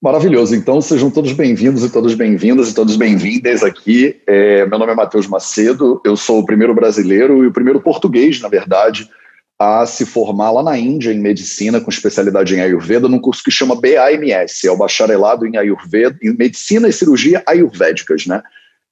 Maravilhoso. Então, sejam todos bem-vindos e todas bem-vindas e todos bem-vindas aqui. Meu nome é Matheus Macedo, eu sou o primeiro brasileiro e o primeiro português, na verdade, a se formar lá na Índia em medicina com especialidade em Ayurveda num curso que chama BAMS, é o bacharelado em Ayurveda, em medicina e cirurgia ayurvédicas, né?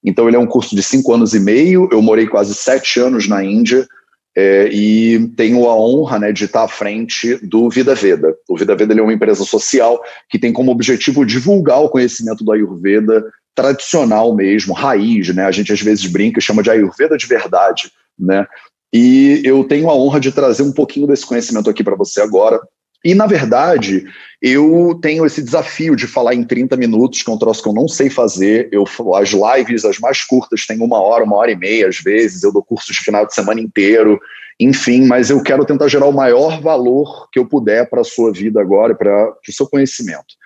Então, ele é um curso de 5 anos e meio, eu morei quase 7 anos na Índia, e tenho a honra, né, de estar à frente do Vida Veda. O Vida Veda ele é uma empresa social que tem como objetivo divulgar o conhecimento do Ayurveda tradicional mesmo, raiz, né? A gente às vezes brinca e chama de Ayurveda de verdade, né? E eu tenho a honra de trazer um pouquinho desse conhecimento aqui para você agora. E, na verdade, eu tenho esse desafio de falar em 30 minutos, que é um troço que eu não sei fazer. As lives, as mais curtas, têm 1 hora e meia, às vezes. Eu dou curso de final de semana inteiro, enfim. Mas eu quero tentar gerar o maior valor que eu puder para a sua vida agora, para o seu conhecimento.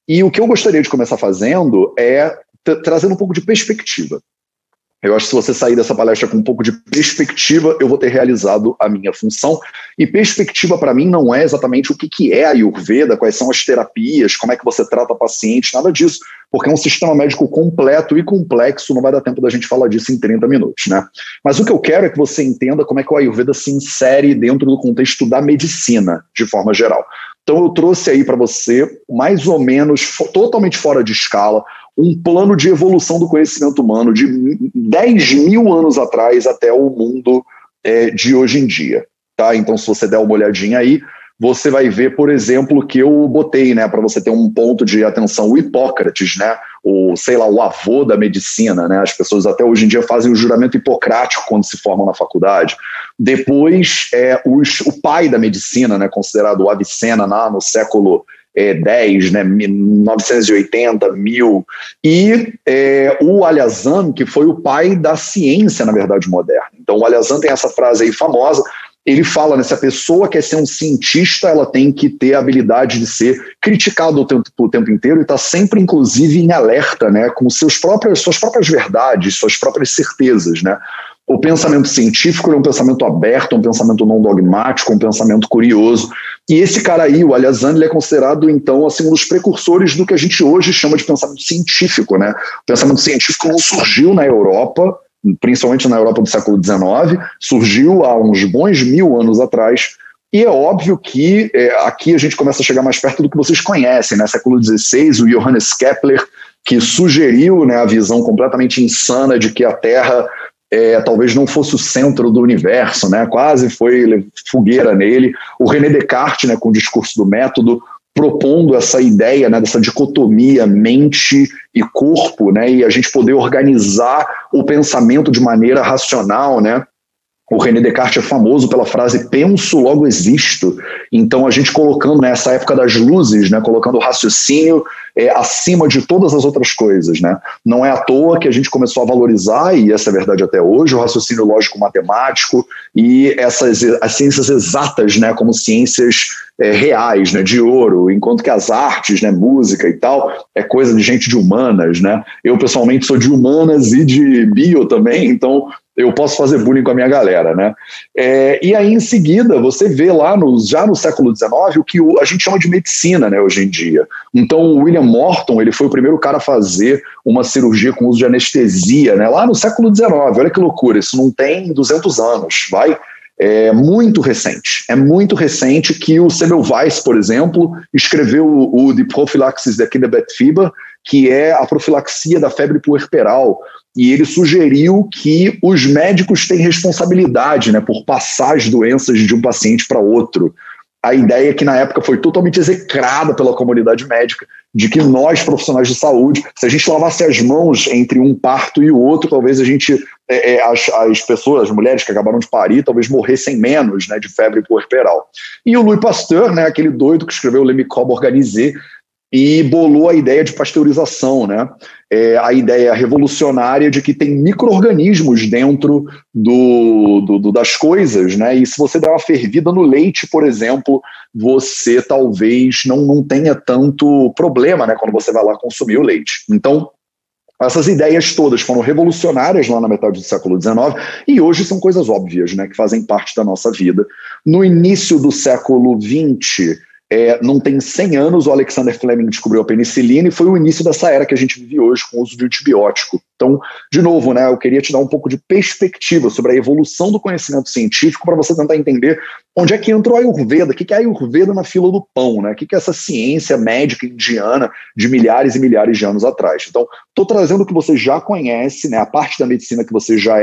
E o que eu gostaria de começar fazendo é trazendo um pouco de perspectiva. Eu acho que se você sair dessa palestra com um pouco de perspectiva, eu vou ter realizado a minha função. E perspectiva, para mim, não é exatamente o que é a Ayurveda, quais são as terapias, como é que você trata paciente, nada disso, porque é um sistema médico completo e complexo, não vai dar tempo da gente falar disso em 30 minutos, né? Mas o que eu quero é que você entenda como é que o Ayurveda se insere dentro do contexto da medicina, de forma geral. Então eu trouxe aí para você, mais ou menos, totalmente fora de escala, um plano de evolução do conhecimento humano de 10 mil anos atrás até o mundo de hoje em dia. Tá? Então, se você der uma olhadinha aí, você vai ver, por exemplo, que eu botei, né, para você ter um ponto de atenção, o Hipócrates, né, o avô da medicina, né, as pessoas até hoje em dia fazem o juramento hipocrático quando se formam na faculdade. Depois, o pai da medicina, né, considerado o Avicena, no século 10, né, 980, 1000, e o Alhazen, que foi o pai da ciência, na verdade, moderna. Então, o Alhazen tem essa frase aí famosa, ele fala, né, se a pessoa quer ser um cientista, ela tem que ter a habilidade de ser criticado o tempo inteiro e estar sempre, inclusive, em alerta, né, com suas próprias verdades, suas próprias certezas, né. O pensamento científico é um pensamento aberto, um pensamento não dogmático, um pensamento curioso. E esse cara aí, o Alhazen, ele é considerado, então, assim, um dos precursores do que a gente hoje chama de pensamento científico, né? O pensamento científico não surgiu na Europa, principalmente na Europa do século XIX, surgiu há uns bons 1000 anos atrás, e é óbvio que aqui a gente começa a chegar mais perto do que vocês conhecem, né? Século XVI, o Johannes Kepler, que sugeriu, né, a visão completamente insana de que a Terra talvez não fosse o centro do universo, né? Quase foi fogueira nele. O René Descartes, né, com o discurso do método, propondo essa ideia, né, dessa dicotomia mente e corpo, né, e a gente poder organizar o pensamento de maneira racional, né? O René Descartes é famoso pela frase penso, logo existo. Então a gente colocando nessa época das luzes, né, colocando o raciocínio acima de todas as outras coisas, né? Não é à toa que a gente começou a valorizar, e essa é a verdade até hoje, o raciocínio lógico-matemático e as ciências exatas, né, como ciências reais, né, de ouro, enquanto que as artes, né, música e tal, é coisa de gente de humanas, né? Eu pessoalmente sou de humanas e de bio também, então eu posso fazer bullying com a minha galera, né? E aí, em seguida, você vê lá, já no século XIX, o que a gente chama de medicina, né, hoje em dia. Então, o William Morton, ele foi o primeiro cara a fazer uma cirurgia com uso de anestesia, né, lá no século XIX. Olha que loucura, isso não tem 200 anos, vai? É muito recente que o Semmelweis, por exemplo, escreveu o De Prophylaxis der Kinderbettfieber, que é a profilaxia da febre puerperal, e ele sugeriu que os médicos têm responsabilidade, né, por passar as doenças de um paciente para outro. A ideia é que na época foi totalmente execrada pela comunidade médica, de que nós, profissionais de saúde, se a gente lavasse as mãos entre um parto e o outro, talvez a gente, as pessoas, as mulheres que acabaram de parir, talvez morressem menos, né, de febre puerperal. E o Louis Pasteur, né, aquele doido que escreveu Le Microbe Organisé, e bolou a ideia de pasteurização, né? A ideia revolucionária de que tem micro-organismos dentro das coisas, né? E se você der uma fervida no leite, por exemplo, você talvez não tenha tanto problema, né, quando você vai lá consumir o leite. Então, essas ideias todas foram revolucionárias lá na metade do século XIX e hoje são coisas óbvias, né, que fazem parte da nossa vida. No início do século XX, não tem 100 anos o Alexander Fleming descobriu a penicilina e foi o início dessa era que a gente vive hoje com o uso de antibiótico. Então, de novo, né, eu queria te dar um pouco de perspectiva sobre a evolução do conhecimento científico para você tentar entender onde é que entra o Ayurveda, o que é Ayurveda na fila do pão, né? O que é essa ciência médica indiana de milhares e milhares de anos atrás. Então, estou trazendo o que você já conhece, né, a parte da medicina que você já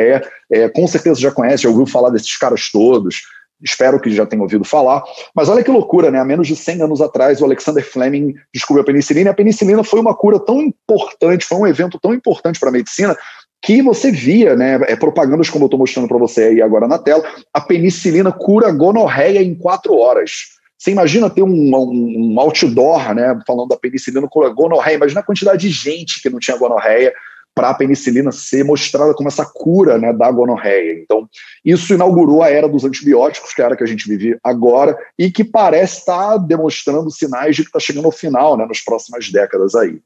com certeza já conhece, já ouviu falar desses caras todos, espero que já tenha ouvido falar, mas olha que loucura, né? Há menos de 100 anos atrás, o Alexander Fleming descobriu a penicilina, e a penicilina foi uma cura tão importante, foi um evento tão importante para a medicina, que você via, né, propagandas como eu estou mostrando para você aí agora na tela, a penicilina cura a gonorreia em 4 horas. Você imagina ter um outdoor, né, falando da penicilina cura a gonorreia, imagina a quantidade de gente que não tinha gonorreia, para a penicilina ser mostrada como essa cura, né, da gonorreia. Então, isso inaugurou a era dos antibióticos, que é a era que a gente vive agora, e que parece estar demonstrando sinais de que está chegando ao final, né, nas próximas décadas aí.